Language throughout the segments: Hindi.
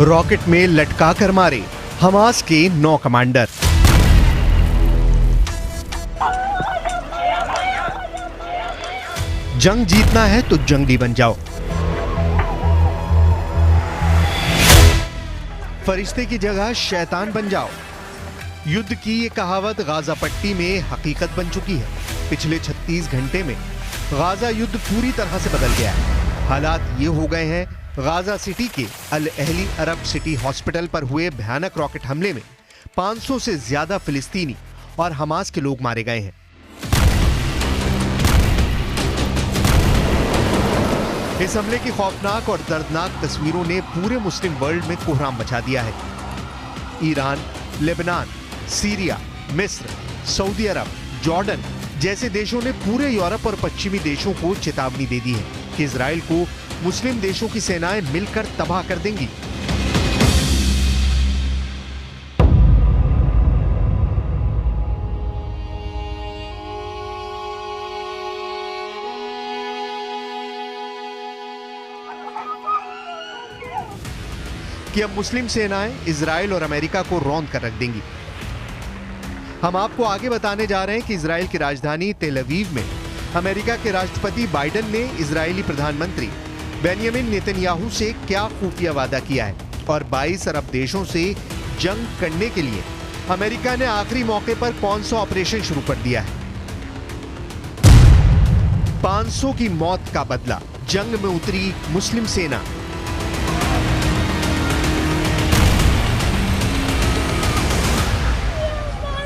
रॉकेट में लटका कर मारे हमास के 9 कमांडर। जंग जीतना है तो जंगली बन जाओ। फरिश्ते की जगह शैतान बन जाओ। युद्ध की ये कहावत गाजा पट्टी में हकीकत बन चुकी है। पिछले 36 घंटे में गाजा युद्ध पूरी तरह से बदल गया है। हालात ये हो गए हैं, गाजा सिटी के अल अहली अरब सिटी हॉस्पिटल पर हुए भयानक रॉकेट हमले में 500 से ज्यादा फिलिस्तीनी और हमास के लोग मारे गए हैं। इस हमले की खौफनाक और दर्दनाक तस्वीरों ने पूरे मुस्लिम वर्ल्ड में कोहराम मचा दिया है। ईरान, लेबनान, सीरिया, मिस्र, सऊदी अरब, जॉर्डन जैसे देशों ने पूरे यूरोप और पश्चिमी देशों को चेतावनी दे दी है कि इजराइल को मुस्लिम देशों की सेनाएं मिलकर तबाह कर देंगी। कि अब मुस्लिम सेनाएं इजराइल और अमेरिका को रौंद कर रख देंगी। हम आपको आगे बताने जा रहे हैं कि इजराइल की राजधानी तेल अवीव में अमेरिका के राष्ट्रपति बाइडेन ने इजरायली प्रधानमंत्री बेंयामिन नेतन्याहू से क्या खुफिया वादा किया है और 22 अरब देशों से जंग करने के लिए अमेरिका ने आखिरी मौके पर कौन सा ऑपरेशन शुरू कर दिया है। 500 की मौत का बदला, जंग में उतरी मुस्लिम सेना।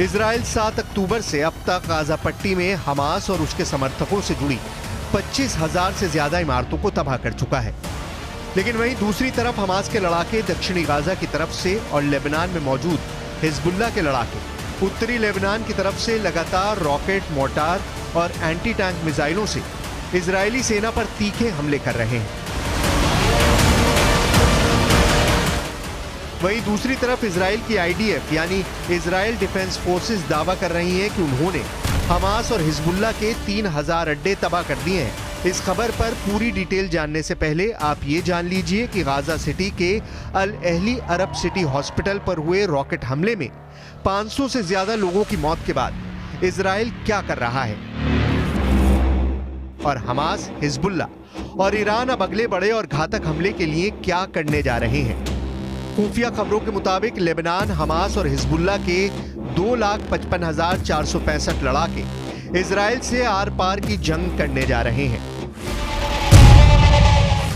इजराइल 7 अक्टूबर से अब तक गाजा पट्टी में हमास और उसके समर्थकों से जुड़ी 25,000 से ज्यादा इमारतों को तबाह कर चुका है। लेकिन वहीं दूसरी तरफ हमास के लड़ाके दक्षिणी गाजा की तरफ से और लेबनान में मौजूद हिजबुल्लाह के लड़ाके उत्तरी लेबनान की तरफ से लगातार रॉकेट, मोर्टार और एंटी टैंक मिसाइलों से इजरायली सेना पर तीखे हमले कर रहे हैं। वहीं दूसरी तरफ इजराइल की आईडीएफ यानी इजराइल डिफेंस फोर्सेस दावा कर रही हैं कि उन्होंने हमास और हिजबुल्लाह के 3,000 अड्डे तबाह कर दिए हैं। इस खबर पर पूरी डिटेल जानने से पहले आप ये जान लीजिए कि गाजा सिटी के अल अहली अरब सिटी हॉस्पिटल पर हुए रॉकेट हमले में 500 से ज्यादा लोगों की मौत के बाद इजराइल क्या कर रहा है और हमास, हिजबुल्लाह और ईरान अब अगले बड़े और घातक हमले के लिए क्या करने जा रहे हैं। खुफिया खबरों के मुताबिक लेबनान, हमास और हिजबुल्लाह के 2,55,465 लड़ाके इजराइल से आर पार की जंग करने जा रहे हैं।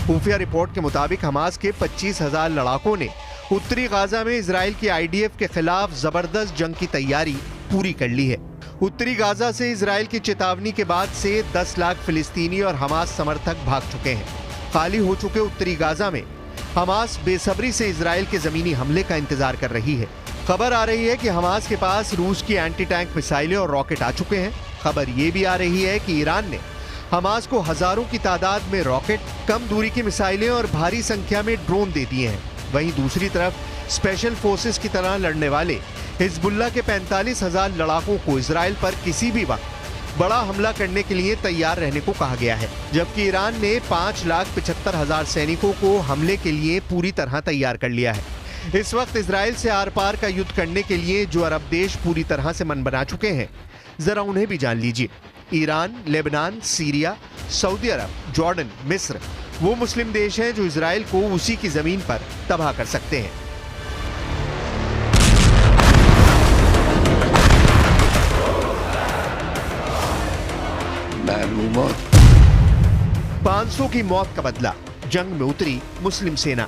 खुफिया रिपोर्ट के मुताबिक हमास के 25,000 लड़ाकों ने उत्तरी गाजा में इजराइल की आईडीएफ के खिलाफ जबरदस्त जंग की तैयारी पूरी कर ली है। उत्तरी गाजा से इजराइल की चेतावनी के बाद से 10 लाख फिलिस्तीनी और हमास समर्थक भाग चुके हैं। खाली हो चुके उत्तरी गाजा में हमास बेसब्री से इजराइल के जमीनी हमले का इंतजार कर रही है। खबर आ रही है कि हमास के पास रूस की एंटी टैंक मिसाइलें और रॉकेट आ चुके हैं। खबर ये भी आ रही है कि ईरान ने हमास को हजारों की तादाद में रॉकेट, कम दूरी की मिसाइलें और भारी संख्या में ड्रोन दे दिए हैं। वहीं दूसरी तरफ स्पेशल फोर्सेस की तरह लड़ने वाले हिजबुल्लाह के 45,000 लड़ाकों को इजराइल पर किसी भी वक्त बड़ा हमला करने के लिए तैयार रहने को कहा गया है, जबकि ईरान ने 5,75,000 सैनिकों को हमले के लिए पूरी तरह तैयार कर लिया है। इस वक्त इजराइल से आर पार का युद्ध करने के लिए जो अरब देश पूरी तरह से मन बना चुके हैं, जरा उन्हें भी जान लीजिए। ईरान, लेबनान, सीरिया, सऊदी अरब, जॉर्डन, मिस्र वो मुस्लिम देश हैं जो इजराइल को उसी की जमीन पर तबाह कर सकते हैं। मालूमात 500 की मौत का बदला, जंग में उतरी मुस्लिम सेना।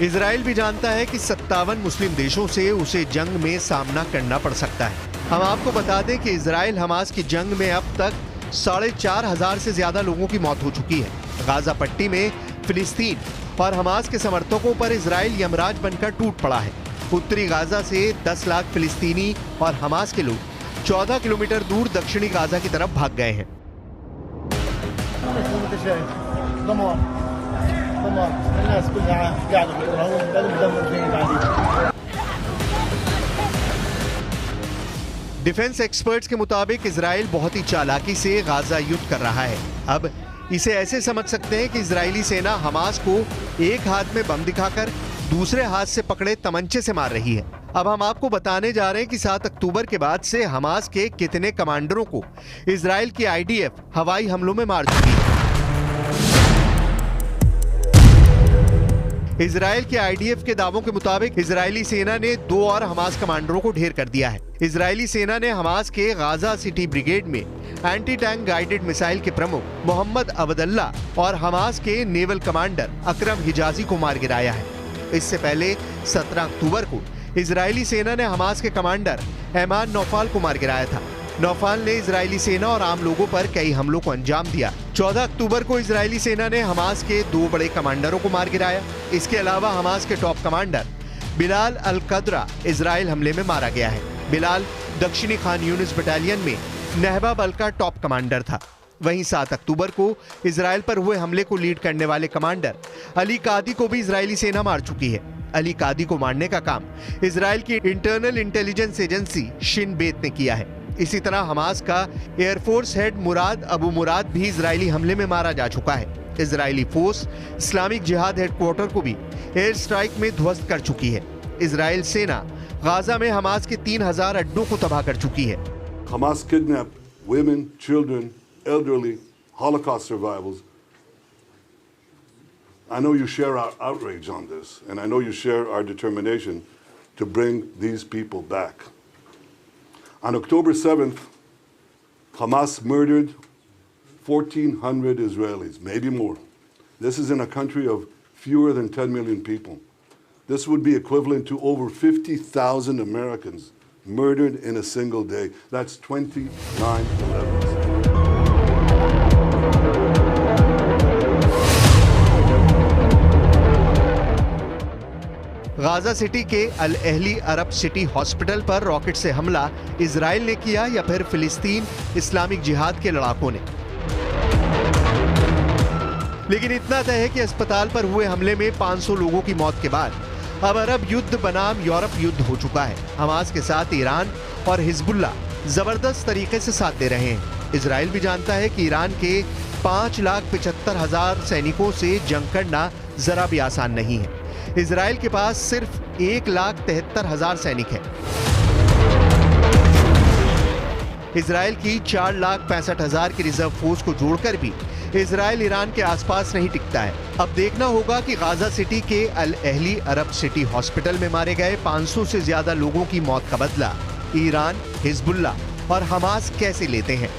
इजराइल भी जानता है कि 57 मुस्लिम देशों से उसे जंग में सामना करना पड़ सकता है। हम आपको बता दें कि इजराइल हमास की जंग में अब तक 4,500 से ज्यादा लोगों की मौत हो चुकी है। गाजा पट्टी में फिलिस्तीन और हमास के समर्थकों पर इजराइल यमराज बनकर टूट पड़ा है। उत्तरी गाजा से 10 लाख फिलिस्तीनी और हमास के लोग 14 किलोमीटर दूर दक्षिणी गाजा की तरफ भाग गए हैं। डिफेंस एक्सपर्ट्स के मुताबिक इजराइल बहुत ही चालाकी से गाजा युद्ध कर रहा है। अब इसे ऐसे समझ सकते हैं कि इजरायली सेना हमास को एक हाथ में बम दिखाकर दूसरे हाथ से पकड़े तमंचे से मार रही है। अब हम आपको बताने जा रहे हैं कि 7 अक्टूबर के बाद से हमास के कितने कमांडरों को इजराइल की आईडीएफ हवाई हमलों में मार चुकी है। इजराइल के आईडीएफ के दावों के मुताबिक इजरायली सेना ने 2 और हमास कमांडरों को ढेर कर दिया है। इजरायली सेना ने हमास के गाजा सिटी ब्रिगेड में एंटी टैंक गाइडेड मिसाइल के प्रमुख मोहम्मद अब्दुल्ला और हमास के नेवल कमांडर अकरम हिजाजी को मार गिराया है। इससे पहले 17 अक्टूबर को इजरायली सेना ने हमास के कमांडर ऐमान नौफाल को मार गिराया था। नौफाल ने इजरायली सेना और आम लोगों पर कई हमलों को अंजाम दिया। 14 अक्टूबर को इजरायली सेना ने हमास के 2 बड़े कमांडरों को मार गिराया। इसके अलावा हमास के टॉप कमांडर बिलाल अल कदरा इजराइल हमले में मारा गया है। बिलाल दक्षिणी खान यूनिस बटालियन में नहबा बल का टॉप कमांडर था। वहीं 7 अक्टूबर को इजराइल पर हुए हमले को लीड करने वाले कमांडर अली कादी को भी इजरायली सेना मार चुकी है। अली कादी को मारने का काम इजराइल की इंटरनल इंटेलिजेंस एजेंसी शिन बेत ने किया है। इसी तरह हमास का एयरफोर्स हेड मुराद अबू मुराद भी इजरायली हमले में मारा जा चुका है। इजरायली फोर्स इस्लामिक जिहाद हेडक्वार्टर को भी एयर स्ट्राइक में ध्वस्त कर चुकी है। इजराइल सेना गाजा में हमास के 3000 अड्डों को तबाह कर चुकी है। Hamas kidnapped women, children, elderly, Holocaust survivors. I know you share our outrage on this, and I know you share our determination to bring these people back. On October 7th, Hamas murdered 1,400 Israelis, maybe more. This is in a country of fewer than 10 million people. This would be equivalent to over 50,000 Americans murdered in a single day. That's 29/11s. Gaza city के अल अहली अरब सिटी हॉस्पिटल पर रॉकेट से हमला इजराइल ने किया या फिर फिलिस्तीन इस्लामिक जिहाद के लड़ाकों ने? लेकिन इतना तय है कि अस्पताल पर हुए हमले में 500 लोगों की मौत के बाद अब अरब युद्ध बनाम यूरोप युद्ध हो चुका है। हमास के साथ ईरान और हिजबुल्ला जबरदस्त तरीके से साथ दे रहे हैं। इजराइल भी जानता है कि ईरान के 5,75,000 सैनिकों से जंग करना जरा भी आसान नहीं है। इजराइल के पास सिर्फ 1,73,000 सैनिक हैं। इजराइल की 4,65,000 की रिजर्व फोर्स को जोड़कर भी इजराइल ईरान के आसपास नहीं टिकता है। अब देखना होगा कि गाजा सिटी के अल अहली अरब सिटी हॉस्पिटल में मारे गए 500 से ज्यादा लोगों की मौत का बदला ईरान, हिजबुल्ला और हमास कैसे लेते हैं।